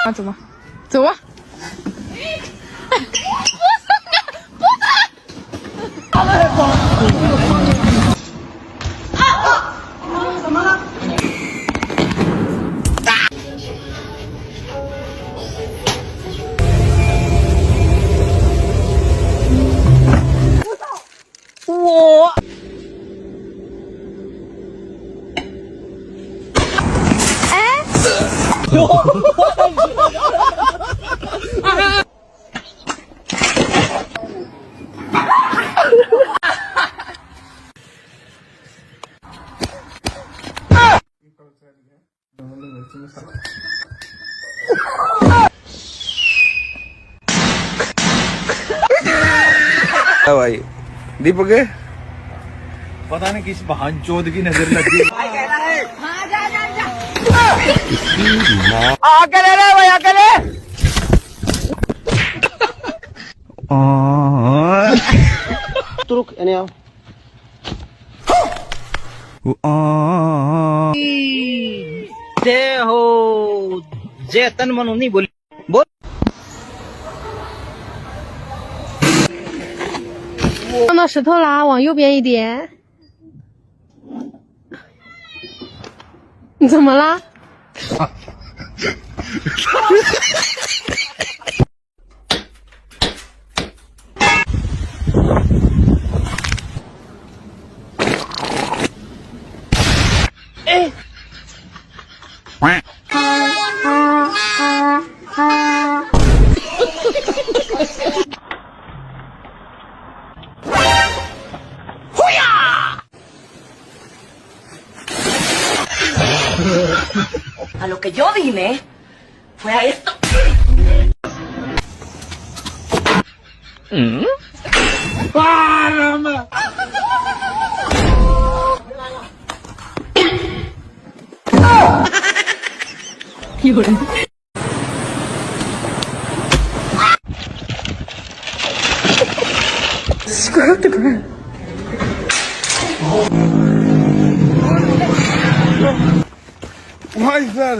啊，走吧，走吧。怎么了？我。भाई दीपक है पता नहीं किस बहन चोद की नजर लग गई। आके ले रे भाई आके ले Truk ini ya. जय हो जय तन मनो नहीं बोली बोल 撞到石头啦，往右边一点。你怎么了？哎！A lo que yo vine fue a esto. Screw up the ground. Why is that